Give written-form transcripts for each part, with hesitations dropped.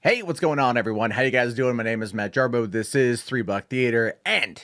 Hey, what's going on, everyone? How you guys doing? My name is Matt Jarbo. This is 3 Buck Theater, and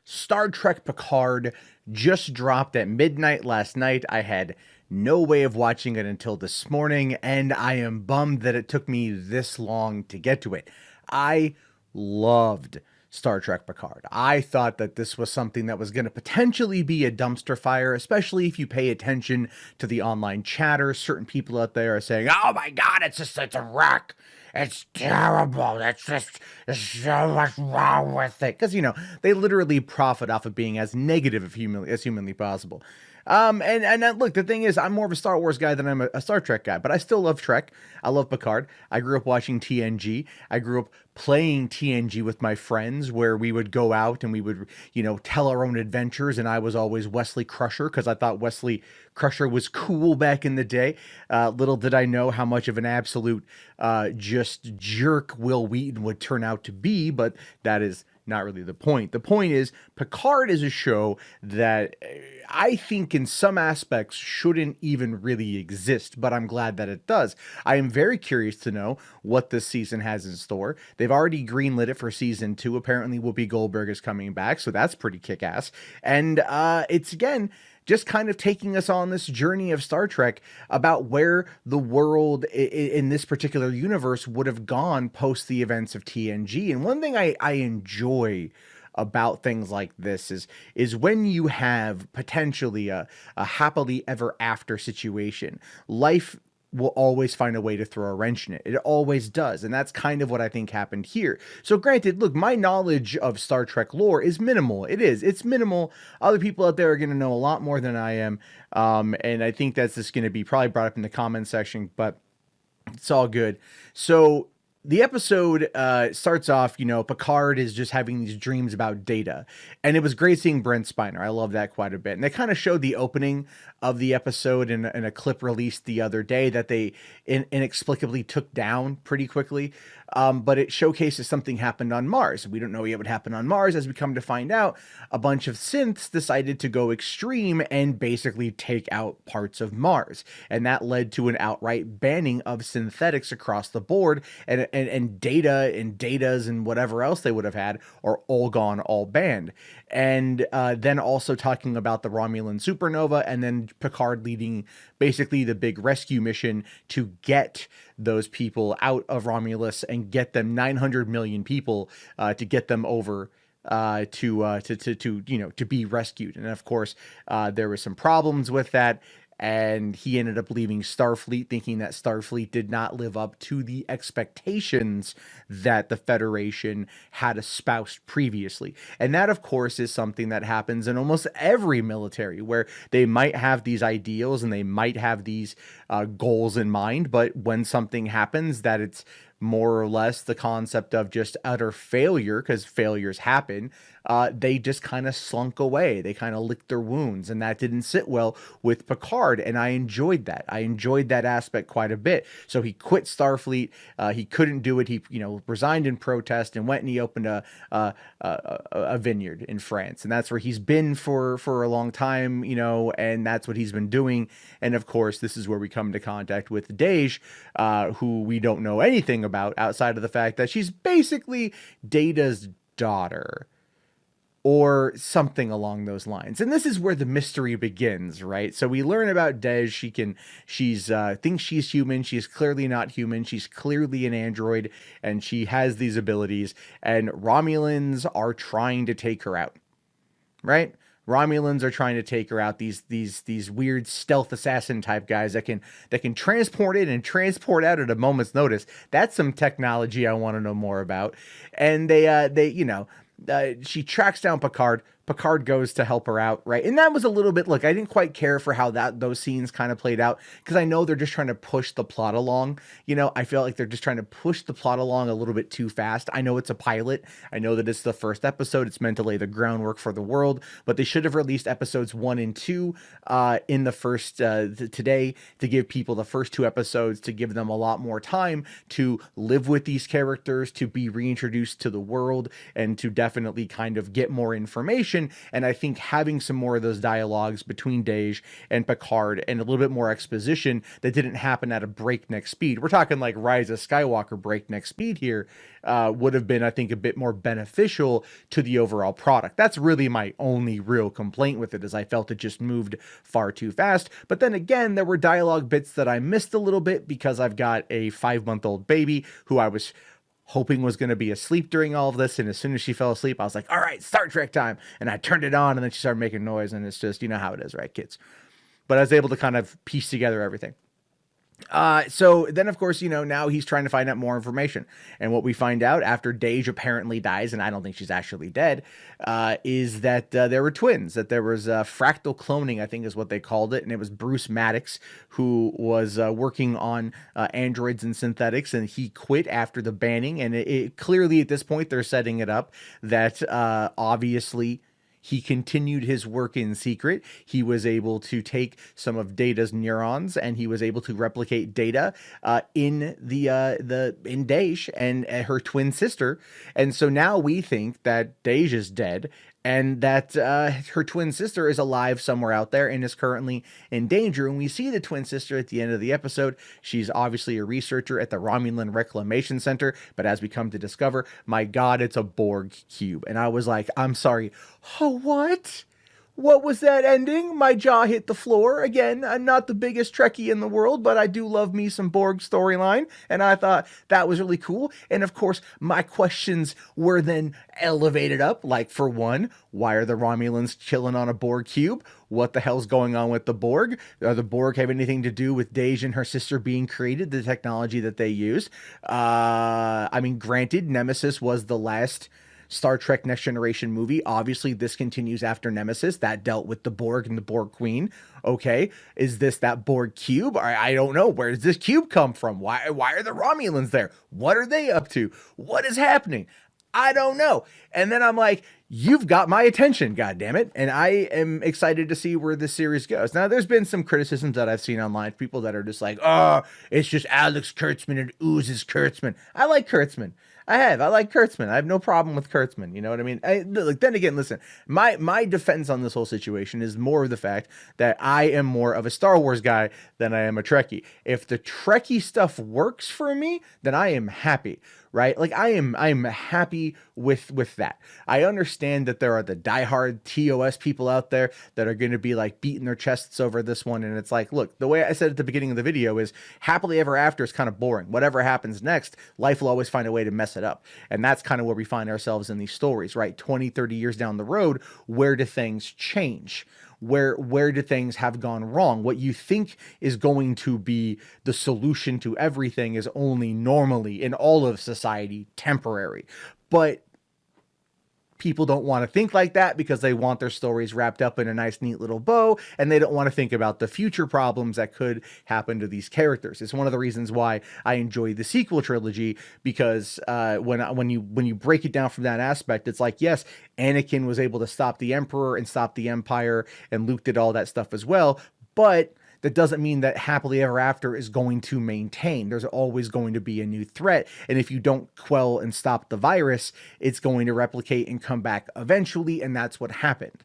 Star Trek Picard just dropped at midnight last night. I had no way of watching it until this morning, and I am bummed that it took me this long to get to it. I loved Star Trek Picard. I thought that this was something that was going to potentially be a dumpster fire, especially if you pay attention to the online chatter. Certain people out there are saying, "Oh my God, it's a wreck. It's terrible. There's so much wrong with it." Because, they literally profit off of being as negative as humanly possible. Look, the thing is, I'm more of a Star Wars guy than I'm a Star Trek guy, but I still love Trek. I love Picard. I grew up watching TNG. I grew up playing TNG with my friends, where we would go out and we would, tell our own adventures. And I was always Wesley Crusher because I thought Wesley Crusher was cool back in the day. Little did I know how much of an absolute just jerk Will Wheaton would turn out to be, but that is not really the point. The point is, Picard is a show that I think in some aspects shouldn't even really exist, but I'm glad that it does. I am very curious to know what this season has in store. They've already greenlit it for season 2. Apparently Whoopi Goldberg is coming back, so that's pretty kick-ass. And it's, again, just kind of taking us on this journey of Star Trek about where the world in this particular universe would have gone post the events of TNG. And one thing I enjoy about things like this is when you have potentially a happily ever after situation. Life will always find a way to throw a wrench in it. It always does. And that's kind of what I think happened here. So granted, look, my knowledge of Star Trek lore is minimal. It's minimal. Other people out there are going to know a lot more than I am. And I think that's just going to be probably brought up in the comments section, but it's all good. So the episode starts off, Picard is just having these dreams about Data. And it was great seeing Brent Spiner. I love that quite a bit. And they kind of showed the opening of the episode in a clip released the other day that they inexplicably took down pretty quickly. But it showcases something happened on Mars. We don't know yet what happened on Mars. As we come to find out, a bunch of synths decided to go extreme and basically take out parts of Mars. And that led to an outright banning of synthetics across the board. And data and datas and whatever else they would have had are all gone, all banned. And then also talking about the Romulan supernova, and then Picard leading basically the big rescue mission to get those people out of Romulus and get them 900 million people to get them over to be rescued. And of course, there were some problems with that. And he ended up leaving Starfleet, thinking that Starfleet did not live up to the expectations that the Federation had espoused previously. And that, of course, is something that happens in almost every military, where they might have these ideals and they might have these goals in mind, but when something happens that it's more or less the concept of just utter failure, because failures happen, they just kind of slunk away. They kind of licked their wounds, and that didn't sit well with Picard, and I enjoyed that. I enjoyed that aspect quite a bit. So he quit Starfleet. He couldn't do it. He, resigned in protest and went and he opened a vineyard in France, and that's where he's been for a long time, and that's what he's been doing. And of course, this is where we come into contact with Dahj, who we don't know anything about outside of the fact that she's basically Data's daughter or something along those lines. And this is where the mystery begins, right? So we learn about Dahj. She's thinks she's human. She's clearly not human. She's clearly an android, and she has these abilities, and Romulans are trying to take her out, right? Romulans are trying to take her out. These weird stealth assassin type guys that can transport in and transport out at a moment's notice. That's some technology I want to know more about. And she tracks down Picard. Picard goes to help her out, right? And that was a little bit, look, I didn't quite care for how those scenes kind of played out, because I know they're just trying to push the plot along. I feel like they're just trying to push the plot along a little bit too fast. I know it's a pilot. I know that it's the first episode. It's meant to lay the groundwork for the world, but they should have released episodes 1 and 2 in the first today, to give people the first 2 episodes, to give them a lot more time to live with these characters, to be reintroduced to the world, and to definitely kind of get more information exposition, and I think having some more of those dialogues between Dahj and Picard and a little bit more exposition that didn't happen at a breakneck speed. We're talking like Rise of Skywalker breakneck speed here, would have been, I think, a bit more beneficial to the overall product. That's really my only real complaint with it, is I felt it just moved far too fast. But then again, there were dialogue bits that I missed a little bit because I've got a 5-month-old baby who I was hoping was going to be asleep during all of this. And as soon as she fell asleep, I was like, all right, Star Trek time. And I turned it on, and then she started making noise, and it's just, you know how it is, right, kids? But I was able to kind of piece together everything. So then, of course, now he's trying to find out more information. And what we find out after Dahj apparently dies, and I don't think she's actually dead, is that there were twins, that there was fractal cloning, I think is what they called it. And it was Bruce Maddox who was working on androids and synthetics, and he quit after the banning. And it clearly at this point, they're setting it up that obviously he continued his work in secret. He was able to take some of Data's neurons, and he was able to replicate Data in Dahj and her twin sister. And so now we think that Dahj is dead, and that her twin sister is alive somewhere out there and is currently in danger. And we see the twin sister at the end of the episode. She's obviously a researcher at the Romulan Reclamation Center, but as we come to discover, my God, it's a Borg cube. And I was like, I'm sorry, oh, what? What was that ending? My jaw hit the floor. Again, I'm not the biggest Trekkie in the world, but I do love me some Borg storyline, and I thought that was really cool. And of course, my questions were then elevated up. Like, for one, why are the Romulans chilling on a Borg cube? What the hell's going on with the Borg? Do the Borg have anything to do with Dahj and her sister being created, the technology that they used? I mean, granted, Nemesis was the last Star Trek Next Generation movie. Obviously, this continues after Nemesis. That dealt with the Borg and the Borg Queen. Okay, is this that Borg cube? I don't know. Where does this cube come from? Why are the Romulans there? What are they up to? What is happening? I don't know. And then I'm like, you've got my attention, goddammit. And I am excited to see where this series goes. Now, there's been some criticisms that I've seen online. People that are just like, oh, it's just Alex Kurtzman and oozes Kurtzman. I like Kurtzman. I like Kurtzman. I have no problem with Kurtzman. You know what I mean? Then again, listen, my defense on this whole situation is more of the fact that I am more of a Star Wars guy than I am a Trekkie. If the Trekkie stuff works for me, then I am happy, right? Like I'm happy with that. I understand that there are the diehard TOS people out there that are going to be like beating their chests over this one. And it's like, look, the way I said at the beginning of the video is happily ever after is kind of boring. Whatever happens next, life will always find a way to mess it up. And that's kind of where we find ourselves in these stories, right? 20, 30 years down the road, where do things change? Where do things have gone wrong? What you think is going to be the solution to everything is only normally in all of society temporary. But people don't want to think like that because they want their stories wrapped up in a nice, neat little bow, and they don't want to think about the future problems that could happen to these characters. It's one of the reasons why I enjoy the sequel trilogy, because when you break it down from that aspect, it's like, yes, Anakin was able to stop the Emperor and stop the Empire, and Luke did all that stuff as well, but that doesn't mean that happily ever after is going to maintain. There's always going to be a new threat. And if you don't quell and stop the virus, it's going to replicate and come back eventually. And that's what happened.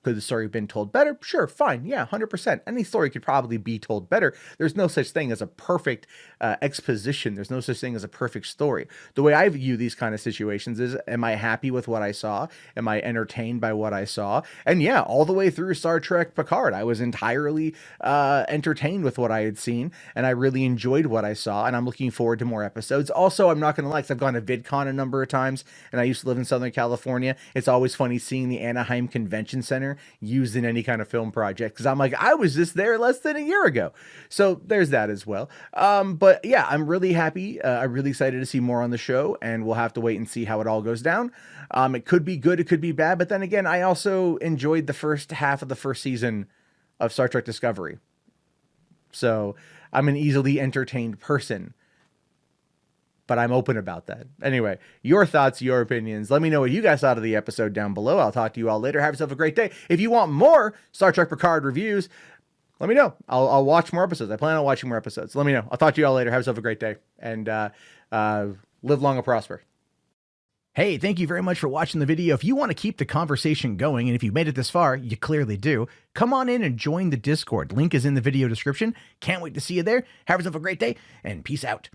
Could the story have been told better? Sure, fine. Yeah, 100%. Any story could probably be told better. There's no such thing as a perfect exposition. There's no such thing as a perfect story. The way I view these kind of situations is, am I happy with what I saw? Am I entertained by what I saw? And yeah, all the way through Star Trek Picard, I was entirely entertained with what I had seen, and I really enjoyed what I saw, and I'm looking forward to more episodes. Also, I'm not going to lie, 'cause I've gone to VidCon a number of times, and I used to live in Southern California. It's always funny seeing the Anaheim Convention Center used in any kind of film project, because I'm like, I was just there less than a year ago. So there's that as well. But yeah, I'm really happy. I'm really excited to see more on the show, and we'll have to wait and see how it all goes down. It could be good, it could be bad, but then again, I also enjoyed the first half of the first season of Star Trek Discovery. So I'm an easily entertained person, but I'm open about that. Anyway, your thoughts, your opinions. Let me know what you guys thought of the episode down below. I'll talk to you all later. Have yourself a great day. If you want more Star Trek Picard reviews, let me know. I'll watch more episodes. I plan on watching more episodes. Let me know. I'll talk to you all later. Have yourself a great day, and live long and prosper. Hey, thank you very much for watching the video. If you want to keep the conversation going, and if you made it this far, you clearly do, come on in and join the Discord. Link is in the video description. Can't wait to see you there. Have yourself a great day, and peace out.